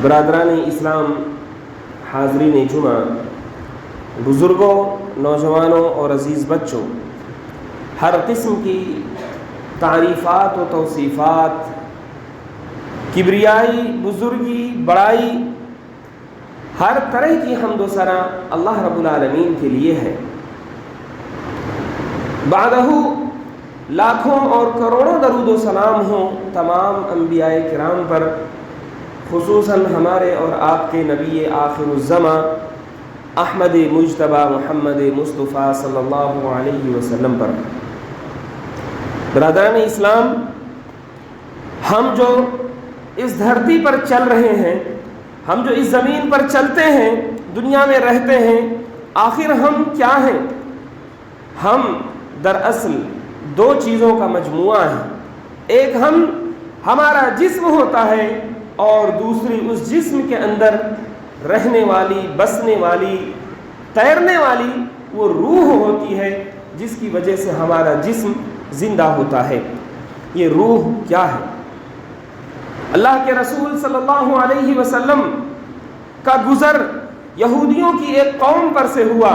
برادران اسلام، حاضرین جمعہ، بزرگوں، نوجوانوں اور عزیز بچوں، ہر قسم کی تعریفات و توصیفات، کبریائی، بزرگی، بڑائی، ہر طرح کی حمد و ثنا اللہ رب العالمین کے لیے ہے۔ بعدہ لاکھوں اور کروڑوں درود و سلام ہوں تمام انبیاء کرام پر، خصوصاً ہمارے اور آپ کے نبی آخر الزماں احمد مجتبی محمد مصطفیٰ صلی اللہ علیہ وسلم پر۔ برادران اسلام، ہم جو اس دھرتی پر چل رہے ہیں، ہم جو اس زمین پر چلتے ہیں، دنیا میں رہتے ہیں، آخر ہم کیا ہیں؟ ہم دراصل دو چیزوں کا مجموعہ ہے۔ ایک ہمارا جسم ہوتا ہے، اور دوسری اس جسم کے اندر رہنے والی، بسنے والی، تیرنے والی وہ روح ہوتی ہے، جس کی وجہ سے ہمارا جسم زندہ ہوتا ہے۔ یہ روح کیا ہے؟ اللہ کے رسول صلی اللہ علیہ وسلم کا گزر یہودیوں کی ایک قوم پر سے ہوا،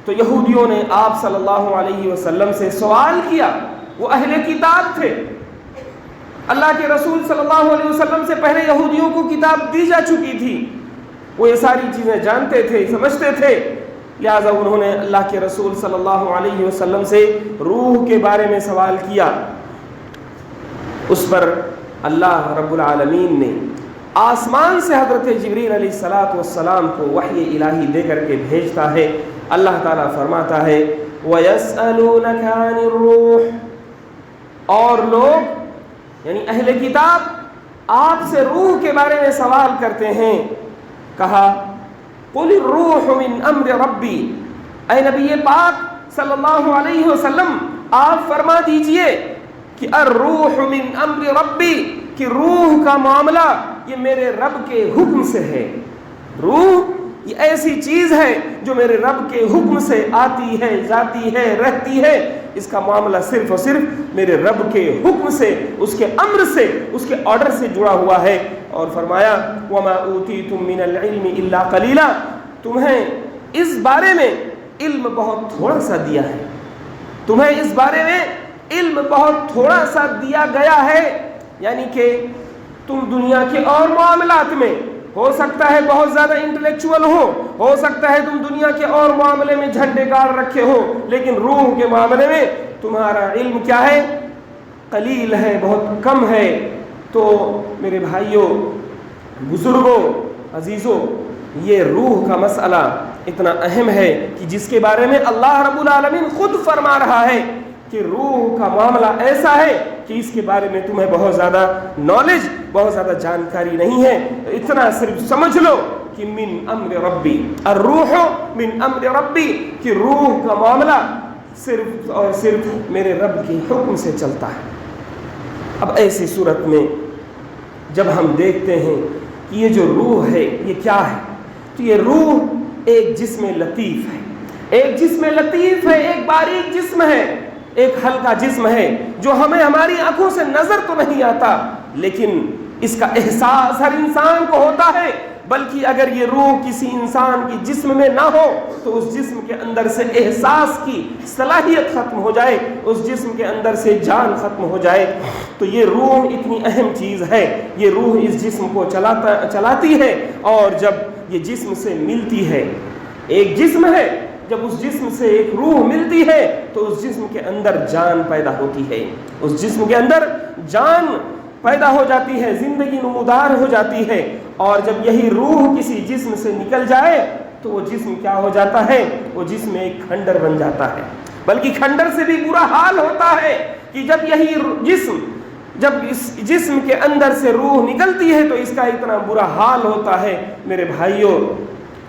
تو یہودیوں نے آپ صلی اللہ علیہ وسلم سے سوال کیا۔ وہ اہل کتاب تھے، اللہ کے رسول صلی اللہ علیہ وسلم سے پہلے یہودیوں کو کتاب دی جا چکی تھی، وہ یہ ساری چیزیں جانتے تھے، سمجھتے تھے، لہٰذا انہوں نے اللہ کے رسول صلی اللہ علیہ وسلم سے روح کے بارے میں سوال کیا۔ اس پر اللہ رب العالمین نے آسمان سے حضرت جبریل علیہ السلام کو وحی الہی دے کر کے بھیجتا ہے۔ اللہ تعالیٰ فرماتا ہے وَيَسْأَلُونَكَ عَنِ الرُّوحِ، اور لوگ یعنی اہل کتاب آپ سے روح کے بارے میں سوال کرتے ہیں۔ کہا قُلِ الرُّوحُ مِنْ أَمْرِ رَبِّي، اے نبی پاک صلی اللہ علیہ وسلم آپ فرما دیجئے کہ الروح من امر ربی، کہ روح کا معاملہ یہ میرے رب کے حکم سے ہے۔ روح یہ ایسی چیز ہے جو میرے رب کے حکم سے آتی ہے، جاتی ہے، رہتی ہے۔ اس کا معاملہ صرف اور صرف میرے رب کے حکم سے، اس کے امر سے، اس کے آرڈر سے جڑا ہوا ہے۔ اور فرمایا وَمَا أُوتِيتُم مِّنَ الْعِلْمِ إِلَّا قَلِيلًا، تمہیں اس بارے میں علم بہت تھوڑا سا دیا ہے، تمہیں اس بارے میں علم بہت تھوڑا سا دیا گیا ہے، یعنی کہ تم دنیا کے اور معاملات میں ہو سکتا ہے بہت زیادہ انٹلیکچوئل ہو سکتا ہے تم دنیا کے اور معاملے میں جھنڈے گاڑ رکھے ہو، لیکن روح کے معاملے میں تمہارا علم کیا ہے؟ قلیل ہے، بہت کم ہے۔ تو میرے بھائیوں، بزرگوں، عزیزوں، یہ روح کا مسئلہ اتنا اہم ہے کہ جس کے بارے میں اللہ رب العالمین خود فرما رہا ہے کہ روح کا معاملہ ایسا ہے کہ اس کے بارے میں تمہیں بہت زیادہ نالج، بہت زیادہ جانکاری نہیں ہے۔ اتنا صرف سمجھ لو کہ من امر ربی، الروح من امر ربی، کہ روح کا معاملہ صرف اور صرف میرے رب کے حکم سے چلتا ہے۔ اب ایسی صورت میں جب ہم دیکھتے ہیں کہ یہ جو روح ہے یہ کیا ہے، تو یہ روح ایک جسم لطیف ہے، ایک جسم لطیف ہے، ایک باریک جسم ہے، ایک ہلکا جسم ہے جو ہمیں ہماری آنکھوں سے نظر تو نہیں آتا، لیکن اس کا احساس ہر انسان کو ہوتا ہے۔ بلکہ اگر یہ روح کسی انسان کی جسم میں نہ ہو تو اس جسم کے اندر سے احساس کی صلاحیت ختم ہو جائے، اس جسم کے اندر سے جان ختم ہو جائے، تو یہ روح اتنی اہم چیز ہے۔ یہ روح اس جسم کو چلاتی ہے، اور جب یہ جسم سے ملتی ہے، ایک جسم ہے، جب اس جسم سے ایک روح ملتی ہے تو اس جسم کے اندر جان پیدا ہوتی ہے، اس جسم کے اندر جان پیدا ہو جاتی ہے، زندگی نمودار ہو جاتی ہے۔ اور جب یہی روح کسی جسم سے نکل جائے تو وہ جسم کیا ہو جاتا ہے؟ وہ جسم ایک کھنڈر بن جاتا ہے۔ بلکہ کھنڈر سے بھی برا حال ہوتا ہے کہ جب یہی جسم، جب اس جسم کے اندر سے روح نکلتی ہے تو اس کا اتنا برا حال ہوتا ہے میرے بھائیوں۔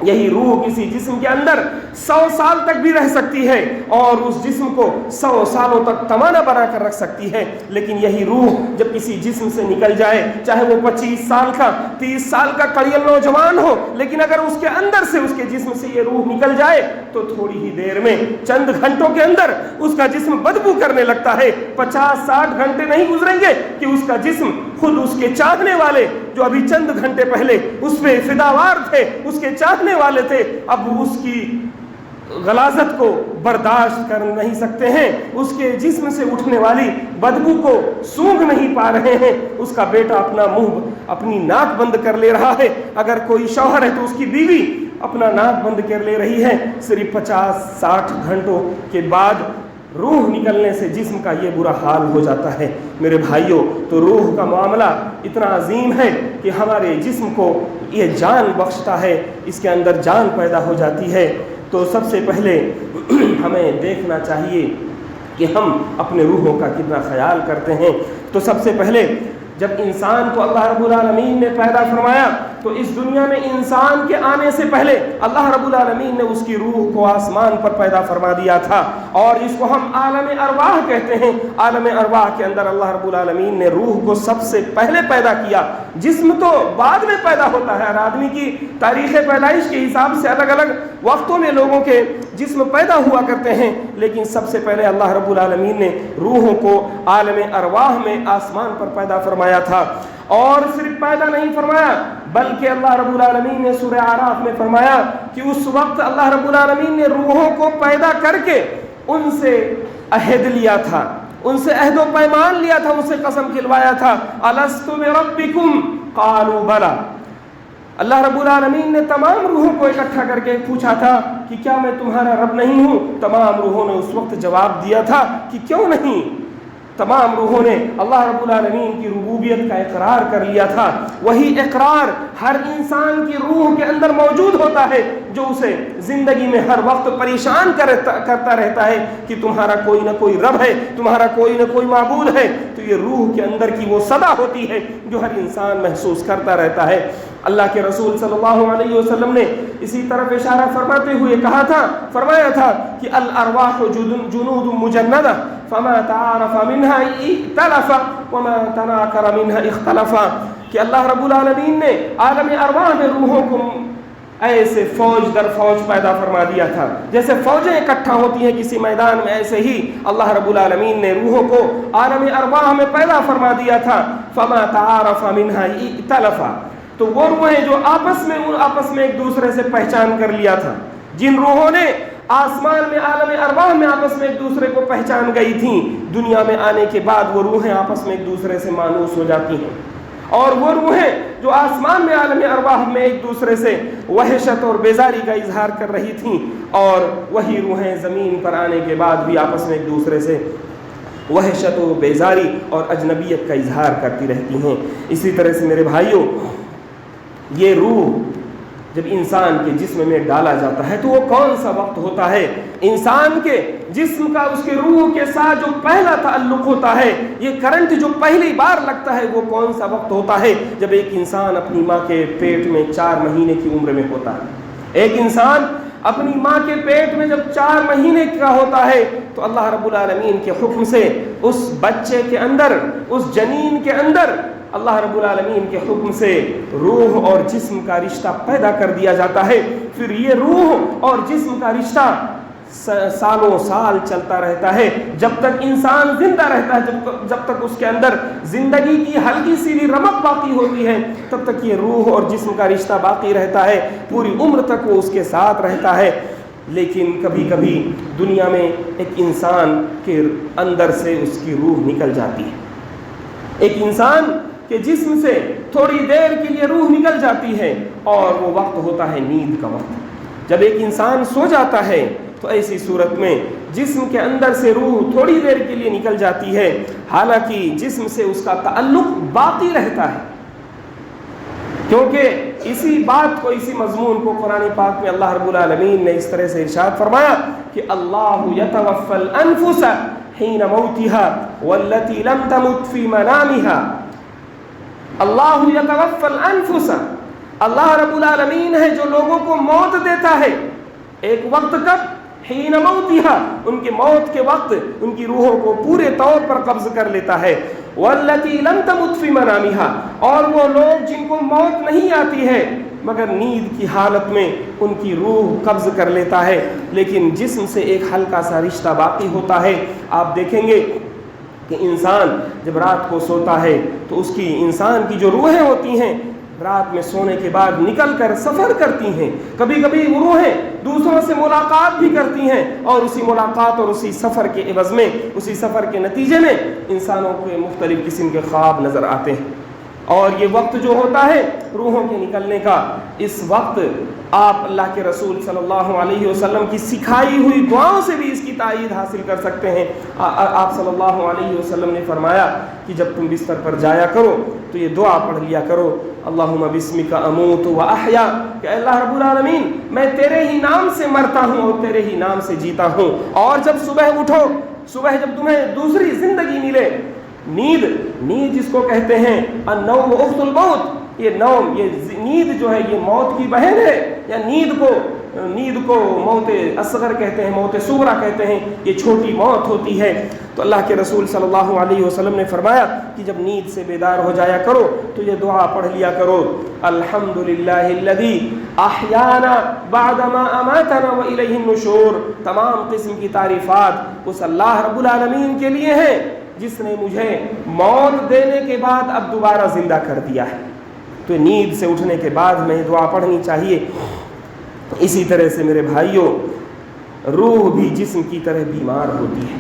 یہی روح کسی جسم کے اندر 100 سال تک بھی رہ سکتی ہے اور اس جسم کو 100 سالوں تک توانا بنا کر رکھ سکتی ہے، لیکن یہی روح جب کسی جسم سے نکل جائے، چاہے وہ 25 سال کا، 30 سال کا کڑیل نوجوان ہو، لیکن اگر اس کے اندر سے، اس کے جسم سے یہ روح نکل جائے تو تھوڑی ہی دیر میں، چند گھنٹوں کے اندر اس کا جسم بدبو کرنے لگتا ہے۔ 50-60 گھنٹے نہیں گزریں گے کہ اس کا جسم خود اس کے چاہنے والے جو ابھی چند گھنٹے پہلے اس پہ فداوار تھے، اس کے چاہنے والے تھے، اب اس کی غلاظت کو برداشت کر نہیں سکتے ہیں، اس کے جسم سے اٹھنے والی بدبو کو سونگھ نہیں پا رہے ہیں۔ اس کا بیٹا اپنا منہ اپنی ناک بند کر لے رہا ہے، اگر کوئی شوہر ہے تو اس کی بیوی اپنا ناک بند کر لے رہی ہے۔ صرف 50-60 گھنٹوں کے بعد روح نکلنے سے جسم کا یہ برا حال ہو جاتا ہے۔ میرے بھائیوں، تو روح کا معاملہ اتنا عظیم ہے کہ ہمارے جسم کو یہ جان بخشتا ہے، اس کے اندر جان پیدا ہو جاتی ہے۔ تو سب سے پہلے ہمیں دیکھنا چاہیے کہ ہم اپنے روحوں کا کتنا خیال کرتے ہیں۔ تو سب سے پہلے جب انسان کو اللہ رب العالمین نے پیدا فرمایا تو اس دنیا میں انسان کے آنے سے پہلے اللہ رب العالمین نے اس کی روح کو آسمان پر پیدا فرما دیا تھا، اور اس کو ہم عالم ارواح کہتے ہیں۔ عالم ارواح کے اندر اللہ رب العالمین نے روح کو سب سے پہلے پیدا کیا۔ جسم تو بعد میں پیدا ہوتا ہے، ہر آدمی کی تاریخ پیدائش کے حساب سے الگ الگ وقتوں میں لوگوں کے جسم پیدا ہوا کرتے ہیں، لیکن سب سے پہلے اللہ رب العالمین نے روحوں کو عالم ارواح میں آسمان پر پیدا فرمایا تھا۔ اور صرف پیدا نہیں فرمایا بلکہ اللہ رب العالمین نے سورہ اعراف میں فرمایا کہ اس وقت اللہ رب العالمین نے روحوں کو پیدا کر کے ان سے عہد لیا تھا، ان سے عہد و پیمان لیا تھا، ان سے قسم کھلوایا تھا، الست بربکم قالوا بلی۔ اللہ رب العالمین نے تمام روحوں کو اکٹھا کر کے پوچھا تھا کہ کیا میں تمہارا رب نہیں ہوں؟ تمام روحوں نے اس وقت جواب دیا تھا کہ کیوں نہیں۔ تمام روحوں نے اللہ رب العالمین کی ربوبیت کا اقرار کر لیا تھا۔ وہی اقرار ہر انسان کی روح کے اندر موجود ہوتا ہے جو اسے زندگی میں ہر وقت پریشان کرتا رہتا ہے کہ تمہارا کوئی نہ کوئی رب ہے، تمہارا کوئی نہ کوئی معبود ہے۔ تو یہ روح کے اندر کی وہ صدا ہوتی ہے جو ہر انسان محسوس کرتا رہتا ہے۔ اللہ کے رسول صلی اللہ علیہ وسلم نے اسی طرف اشارہ فرماتے ہوئے فرمایا تھا کہ الارواح جنود مجندہ فما تعارف منها ائتلف وما تناکر منها اختلف، کہ اللہ رب العالمین نے عالم ارواح میں روحوں کو ایسے فوج در فوج پیدا فرما دیا تھا، جیسے فوجیں اکٹھا ہوتی ہیں کسی میدان میں، ایسے ہی اللہ رب العالمین نے روحوں کو عالم ارواح میں پیدا فرما دیا تھا۔ فما تعارف منها ائتلف، تو وہ روحیں جو آپس میں ایک دوسرے سے پہچان کر لیا تھا، جن روحوں نے آسمان میں عالم ارواح میں آپس میں ایک دوسرے کو پہچان گئی تھیں، دنیا میں آنے کے بعد وہ روحیں آپس میں ایک دوسرے سے مانوس ہو جاتی ہیں۔ اور وہ روحیں جو آسمان میں عالم ارواح میں ایک دوسرے سے وحشت اور بیزاری کا اظہار کر رہی تھیں، اور وہی روحیں زمین پر آنے کے بعد بھی آپس میں ایک دوسرے سے وحشت و بیزاری اور اجنبیت کا اظہار کرتی رہتی ہیں۔ اسی طرح سے میرے بھائیوں، یہ روح جب انسان کے جسم میں ڈالا جاتا ہے تو وہ کون سا وقت ہوتا ہے؟ انسان کے جسم کا اس کے روح کے ساتھ جو پہلا تعلق ہوتا ہے، یہ کرنٹ جو پہلی بار لگتا ہے، وہ کون سا وقت ہوتا ہے؟ جب ایک انسان اپنی ماں کے پیٹ میں 4 مہینے کی عمر میں ہوتا ہے۔ ایک انسان اپنی ماں کے پیٹ میں جب 4 مہینے کا ہوتا ہے تو اللہ رب العالمین کے حکم سے اس بچے کے اندر، اس جنین کے اندر اللہ رب العالمین کے حکم سے روح اور جسم کا رشتہ پیدا کر دیا جاتا ہے۔ پھر یہ روح اور جسم کا رشتہ سالوں سال چلتا رہتا ہے، جب تک انسان زندہ رہتا ہے، جب تک اس کے اندر زندگی کی ہلکی سی بھی رمق باقی ہوتی ہے، تب تک یہ روح اور جسم کا رشتہ باقی رہتا ہے، پوری عمر تک وہ اس کے ساتھ رہتا ہے۔ لیکن کبھی کبھی دنیا میں ایک انسان کے اندر سے اس کی روح نکل جاتی ہے، ایک انسان کہ جسم سے تھوڑی دیر کے لیے روح نکل جاتی ہے، اور وہ وقت ہوتا ہے نیند کا وقت۔ جب ایک انسان سو جاتا ہے تو ایسی صورت میں جسم کے اندر سے روح تھوڑی دیر کے لیے نکل جاتی ہے، حالانکہ جسم سے اس کا تعلق باقی رہتا ہے، کیونکہ اسی بات کو، اسی مضمون کو قرآن پاک میں اللہ رب العالمین نے اس طرح سے ارشاد فرمایا کہ اللہ یتوفی الانفس حین موتها والتي لم تمت في منامها۔ اللہ یتوفی الانفس، اللہ رب العالمین ہے جو لوگوں کو موت دیتا ہے۔ ایک وقت کب؟ حین موتہا، ان کی موت کے وقت ان کی روحوں کو پورے طور پر قبض کر لیتا ہے۔ والتی لم تمت فی منامہا، اور وہ لوگ جن کو موت نہیں آتی ہے مگر نیند کی حالت میں ان کی روح قبض کر لیتا ہے، لیکن جسم سے ایک ہلکا سا رشتہ باقی ہوتا ہے۔ آپ دیکھیں گے کہ انسان جب رات کو سوتا ہے تو اس کی انسان کی جو روحیں ہوتی ہیں رات میں سونے کے بعد نکل کر سفر کرتی ہیں. کبھی کبھی وہ روحیں دوسروں سے ملاقات بھی کرتی ہیں اور اسی ملاقات اور اسی سفر کے عوض میں, اسی سفر کے نتیجے میں انسانوں کو مختلف قسم کے خواب نظر آتے ہیں. اور یہ وقت جو ہوتا ہے روحوں کے نکلنے کا, اس وقت آپ اللہ کے رسول صلی اللہ علیہ وسلم کی سکھائی ہوئی دعاؤں سے بھی اس کی تائید حاصل کر سکتے ہیں. آپ صلی اللہ علیہ وسلم نے فرمایا کہ جب تم بستر پر جایا کرو تو یہ دعا پڑھ لیا کرو, اللہم بسمک اموت و احیا, کہ اللہ رب العالمین میں تیرے ہی نام سے مرتا ہوں اور تیرے ہی نام سے جیتا ہوں. اور جب صبح اٹھو, صبح جب تمہیں دوسری زندگی ملے, نیند جس کو کہتے ہیں النوم اخت الموت, یہ نوم, یہ نیند جو ہے یہ موت کی بہن ہے, یا نیند کو موت اصغر کہتے ہیں, موت صغرا کہتے ہیں, یہ چھوٹی موت ہوتی ہے. تو اللہ کے رسول صلی اللہ علیہ وسلم نے فرمایا کہ جب نیند سے بیدار ہو جایا کرو تو یہ دعا پڑھ لیا کرو, الحمدللہ الذی احیانا بعدما اماتنا والیہ النشور. تمام قسم کی تعریفات اس اللہ رب العالمین کے لیے ہیں جس نے مجھے موت دینے کے بعد اب دوبارہ زندہ کر دیا ہے. تو نیند سے اٹھنے کے بعد میں دعا پڑھنی چاہیے. اسی طرح سے میرے بھائیوں, روح بھی جسم کی طرح بیمار ہوتی ہے.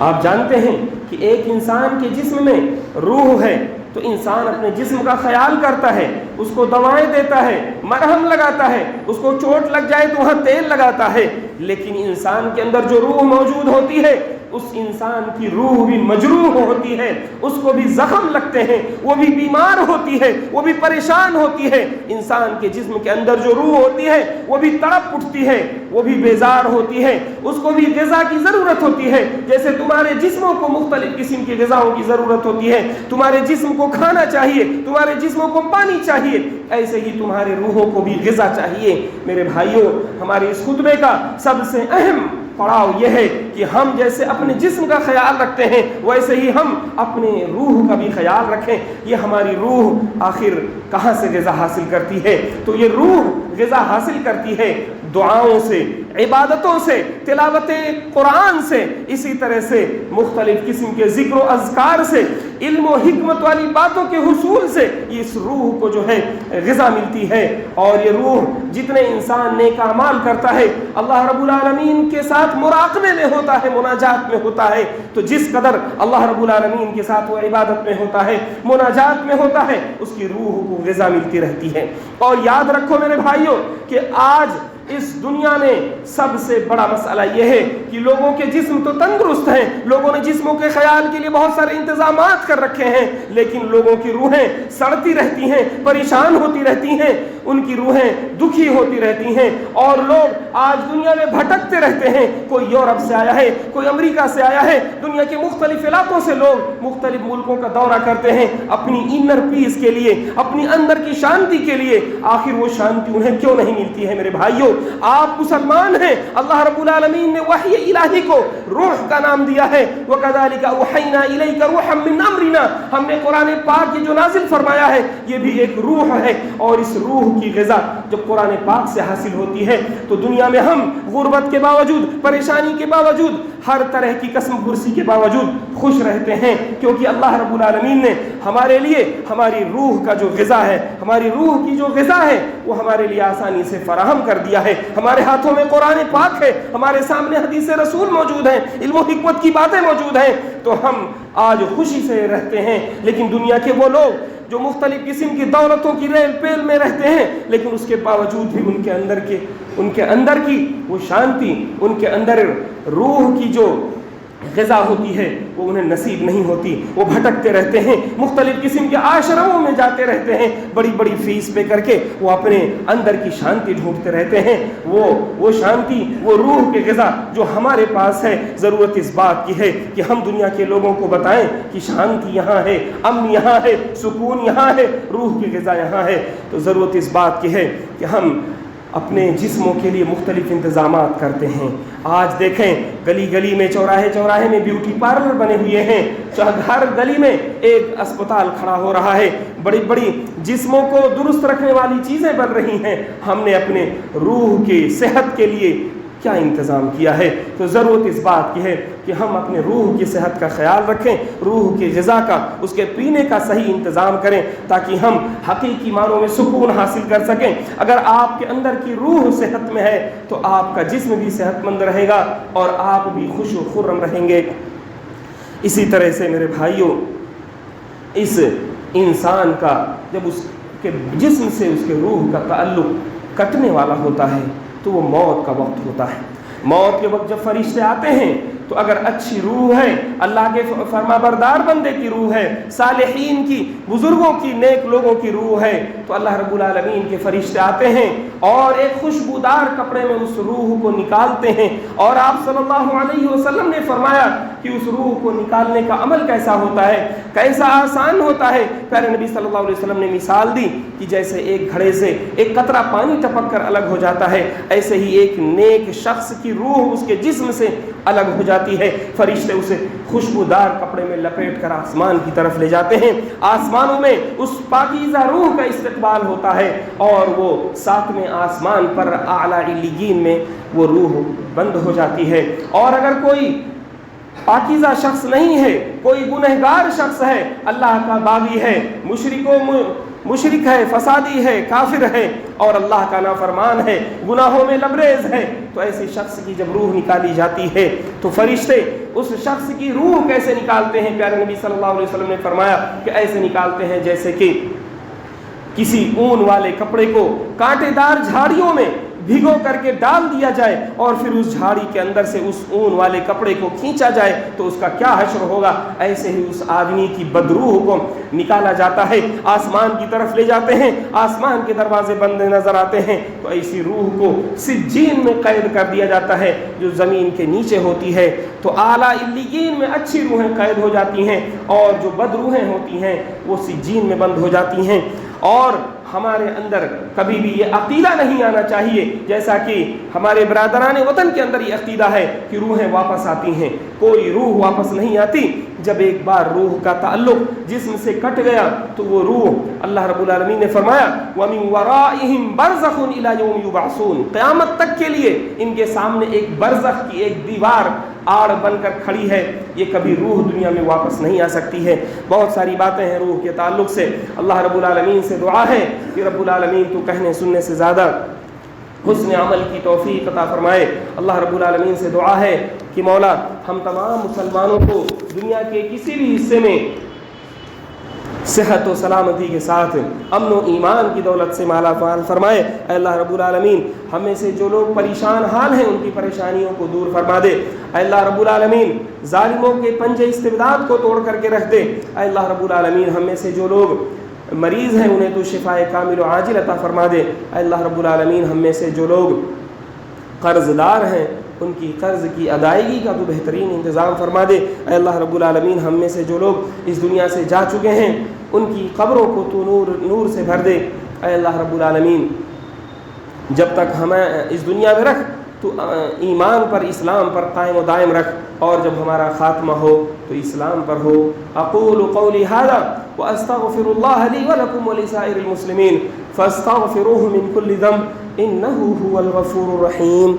آپ جانتے ہیں کہ ایک انسان کے جسم میں روح ہے تو انسان اپنے جسم کا خیال کرتا ہے, اس کو دوائیں دیتا ہے, مرہم لگاتا ہے, اس کو چوٹ لگ جائے تو وہاں تیل لگاتا ہے. لیکن انسان کے اندر جو روح موجود ہوتی ہے اس انسان کی روح بھی مجروح ہوتی ہے, اس کو بھی زخم لگتے ہیں, وہ بھی بیمار ہوتی ہے, وہ بھی پریشان ہوتی ہے. انسان کے جسم کے اندر جو روح ہوتی ہے وہ بھی تڑپ اٹھتی ہے, وہ بھی بیزار ہوتی ہے, اس کو بھی غذا کی ضرورت ہوتی ہے. جیسے تمہارے جسموں کو مختلف قسم کی غذاؤں کی ضرورت ہوتی ہے, تمہارے جسم کو کھانا چاہیے, تمہارے جسموں کو پانی چاہیے, ایسے ہی تمہارے روحوں کو بھی غذا چاہیے. میرے بھائیوں, ہمارے اس خطبے کا سب سے اہم پڑاؤ یہ ہے کہ ہم جیسے اپنے جسم کا خیال رکھتے ہیں ویسے ہی ہم اپنے روح کا بھی خیال رکھیں. یہ ہماری روح آخر کہاں سے غذا حاصل کرتی ہے؟ تو یہ روح غذا حاصل کرتی ہے دعاؤں سے, عبادتوں سے, تلاوت قرآن سے, اسی طرح سے مختلف قسم کے ذکر و اذکار سے, علم و حکمت والی باتوں کے حصول سے اس روح کو جو ہے غذا ملتی ہے. اور یہ روح جتنے انسان نیک اعمال کرتا ہے اللہ رب العالمین کے ساتھ مراقبے میں ہوتا ہے, مناجات میں ہوتا ہے, تو جس قدر اللہ رب العالمین کے ساتھ وہ عبادت میں ہوتا ہے, مناجات میں ہوتا ہے, اس کی روح کو غذا ملتی رہتی ہے. اور یاد رکھو میرے بھائیوں کہ آج اس دنیا میں سب سے بڑا مسئلہ یہ ہے کہ لوگوں کے جسم تو تندرست ہیں, لوگوں نے جسموں کے خیال کے لیے بہت سارے انتظامات کر رکھے ہیں, لیکن لوگوں کی روحیں سڑتی رہتی ہیں, پریشان ہوتی رہتی ہیں, ان کی روحیں دکھی ہوتی رہتی ہیں. اور لوگ آج دنیا میں بھٹکتے رہتے ہیں, کوئی یورپ سے آیا ہے, کوئی امریکہ سے آیا ہے, دنیا کے مختلف علاقوں سے لوگ مختلف ملکوں کا دورہ کرتے ہیں اپنی انر پیس کے لیے, اپنی اندر کی شانتی کے لیے. آخر وہ شانتی انہیں کیوں نہیں ملتی ہے؟ میرے بھائیوں, آپ مسلمان ہیں, اللہ رب العالمین نے وحی الہی کو روح کا نام دیا ہے. وَكَذَلِكَ أَوْحَيْنَا إِلَيْكَ رُوحًا مِّنْ أَمْرِنَا, ہم نے قرآن پاک یہ جو نازل فرمایا ہے یہ بھی ایک روح ہے. اور اس روح کی غذا جب قرآن پاک سے حاصل ہوتی ہے تو دنیا میں ہم غربت کے باوجود, پریشانی کے باوجود, ہر طرح کی قسم کرسی کے باوجود خوش رہتے ہیں, کیونکہ اللہ رب العالمین نے ہمارے لیے ہماری روح کا جو غذا ہے, ہماری روح کی جو غذا ہے وہ ہمارے لیے آسانی سے فراہم کر دیا ہے. ہمارے ہاتھوں میں قرآن پاک ہے, ہمارے سامنے حدیث رسول موجود ہیں, علم و حکمت کی باتیں موجود ہیں, تو ہم آج خوشی سے رہتے ہیں. لیکن دنیا کے وہ لوگ جو مختلف قسم کی دولتوں کی ریل پیل میں رہتے ہیں, لیکن اس کے باوجود بھی ان کے اندر کی وہ شانتی, ان کے اندر روح کی جو غذا ہوتی ہے وہ انہیں نصیب نہیں ہوتی. وہ بھٹکتے رہتے ہیں, مختلف قسم کے آشرموں میں جاتے رہتے ہیں, بڑی بڑی فیس پے کر کے وہ اپنے اندر کی شانتی ڈھونڈتے رہتے ہیں. وہ شانتی, وہ روح کے غذا جو ہمارے پاس ہے, ضرورت اس بات کی ہے کہ ہم دنیا کے لوگوں کو بتائیں کہ شانتی یہاں ہے, امن یہاں ہے, سکون یہاں ہے, روح کی غذا یہاں ہے. تو ضرورت اس بات کی ہے کہ ہم اپنے جسموں کے لیے مختلف انتظامات کرتے ہیں. آج دیکھیں گلی گلی میں, چوراہے چوراہے میں بیوٹی پارلر بنے ہوئے ہیں, ہر گلی میں ایک اسپتال کھڑا ہو رہا ہے, بڑی بڑی جسموں کو درست رکھنے والی چیزیں بن رہی ہیں. ہم نے اپنے روح کی صحت کے لیے کیا انتظام کیا ہے۔ تو ضرورت اس بات کی ہے کہ ہم اپنے روح کی صحت کا خیال رکھیں، روح کی غذا کا، اس کے پینے کا صحیح انتظام کریں تاکہ ہم حقیقی معنوں میں سکون حاصل کر سکیں۔ اگر آپ کے اندر کی روح صحت میں ہے تو آپ کا جسم بھی صحت مند رہے گا اور آپ بھی خوش و خرم رہیں گے۔ اسی طرح سے میرے بھائیوں، اس انسان کا جب اس کے جسم سے اس کے روح کا تعلق کٹنے والا ہوتا ہے تو وہ موت کا وقت ہوتا ہے۔ موت کے وقت جب فرشتے آتے ہیں تو اگر اچھی روح ہے، اللہ کے فرما بردار بندے کی روح ہے، صالحین کی، بزرگوں کی، نیک لوگوں کی روح ہے، تو اللہ رب العالمین کے فرشتے آتے ہیں اور ایک خوشبودار کپڑے میں اس روح کو نکالتے ہیں۔ اور آپ صلی اللہ علیہ وسلم نے فرمایا کہ اس روح کو نکالنے کا عمل کیسا ہوتا ہے، کیسا آسان ہوتا ہے۔ پیارے نبی صلی اللہ علیہ وسلم نے مثال دی کہ جیسے ایک گھڑے سے ایک قطرہ پانی ٹپک کر الگ ہو جاتا ہے، ایسے ہی ایک نیک شخص کی روح اس کے جسم سے الگ ہو جاتی ہے۔ فرشتے اسے خوشبودار کپڑے میں لپیٹ کر آسمان کی طرف لے جاتے ہیں۔ آسمانوں میں اس پاکیزہ روح کا استقبال ہوتا ہے اور وہ ساتویں آسمان پر اعلیٰ علیین میں وہ روح بند ہو جاتی ہے۔ اور اگر کوئی پاکیزہ شخص نہیں ہے، کوئی گنہگار شخص ہے، اللہ کا باغی ہے، مشرک ہے، فسادی ہے، کافر ہے اور اللہ کا نافرمان ہے، گناہوں میں لبریز ہے، تو ایسے شخص کی جب روح نکالی جاتی ہے تو فرشتے اس شخص کی روح کیسے نکالتے ہیں؟ پیارے نبی صلی اللہ علیہ وسلم نے فرمایا کہ ایسے نکالتے ہیں جیسے کہ کسی اون والے کپڑے کو کانٹے دار جھاڑیوں میں بھگو کر کے ڈال دیا جائے اور پھر اس جھاڑی کے اندر سے اس اون والے کپڑے کو کھینچا جائے تو اس کا کیا حشر ہوگا۔ ایسے ہی اس آدمی کی بدروح کو نکالا جاتا ہے، آسمان کی طرف لے جاتے ہیں، آسمان کے دروازے بند نظر آتے ہیں تو ایسی روح کو سجین میں قید کر دیا جاتا ہے جو زمین کے نیچے ہوتی ہے۔ تو اعلیٰ علیین میں اچھی روحیں قید ہو جاتی ہیں اور جو بدروحیں ہوتی ہیں وہ سجین میں بند ہو جاتی ہیں۔ اور ہمارے اندر کبھی بھی یہ عقیدہ نہیں آنا چاہیے جیسا کہ ہمارے برادران وطن کے اندر یہ عقیدہ ہے کہ روحیں واپس آتی ہیں۔ کوئی روح واپس نہیں آتی۔ جب ایک بار روح کا تعلق جسم سے کٹ گیا تو وہ روح، اللہ رب العالمین نے فرمایا وَمِن وَرَائِهِمْ بَرْزَخٌ إِلَى يَوْمِ يُبْعَثُونَ، قیامت تک کے لیے ان کے سامنے ایک برزخ کی ایک دیوار آڑ بن کر کھڑی ہے۔ یہ کبھی روح دنیا میں واپس نہیں آ سکتی ہے۔ بہت ساری باتیں ہیں روح کے تعلق سے۔ اللہ رب العالمین سے دعا ہے کہ رب العالمین تو کہنے سننے سے زیادہ حسن عمل کی توفیق عطا فرمائے۔ اللہ رب العالمین سے دعا ہے کہ مولا ہم تمام مسلمانوں کو دنیا کے کسی بھی حصے میں صحت و سلامتی کے ساتھ امن و ایمان کی دولت سے مالا مال فرمائے۔ اے اللہ رب العالمین ہم میں سے جو لوگ پریشان حال ہیں ان کی پریشانیوں کو دور فرما دے۔ اے اللہ رب العالمین ظالموں کے پنجے استبداد کو توڑ کر کے رکھ دے۔ اے اللہ رب العالمین ہم میں سے جو لوگ مریض ہیں انہیں تو شفائے کامل و عاجل عطا فرما دے۔ اے اللہ رب العالمین ہم میں سے جو لوگ قرض دار ہیں ان کی قرض کی ادائیگی کا تو بہترین انتظام فرما دے۔ اے اللہ رب العالمین ہم میں سے جو لوگ اس دنیا سے جا چکے ہیں ان کی قبروں کو تو نور سے بھر دے۔ اے اللہ رب العالمین جب تک ہمیں اس دنیا میں رکھ تو ایمان پر، اسلام پر قائم و دائم رکھ، اور جب ہمارا خاتمہ ہو تو اسلام پر ہو۔ اقول قولی ھذا واستغفر اللہ لی ولکم ولسائر المسلمین فاستغفروہ من کل ذنب انہ هو الغفور الرحیم۔